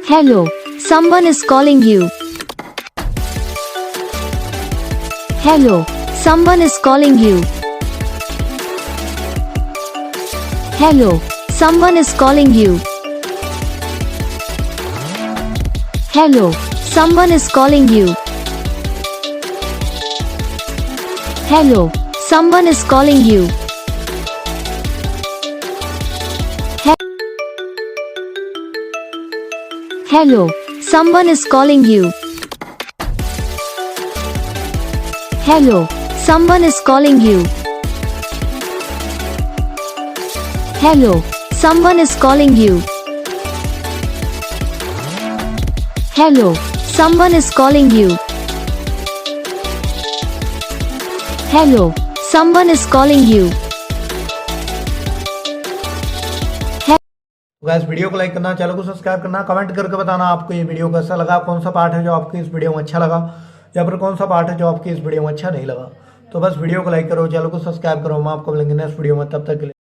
Hello, someone is calling you. Hello, someone is calling you. Hello, someone is calling you. Hello, someone is calling you. Hello, someone is calling you. Hello, someone is calling you. Hello, someone is calling you. Hello, someone is calling you. Hello, someone is calling you. Hello, someone is calling you. Guys video को like करना, channel को subscribe करना, comment करके बताना आपको ये video कैसा लगा, कौन सा पार्ट है जो आपको इस वीडियो में अच्छा लगा या फिर कौन सा पार्ट है जो आपको इस वीडियो में अच्छा नहीं लगा। तो बस वीडियो को लाइक करो, चैनल को सब्सक्राइब करो। हम आपको मिलेंगे नेक्स्ट वीडियो में, तब तक के लिए।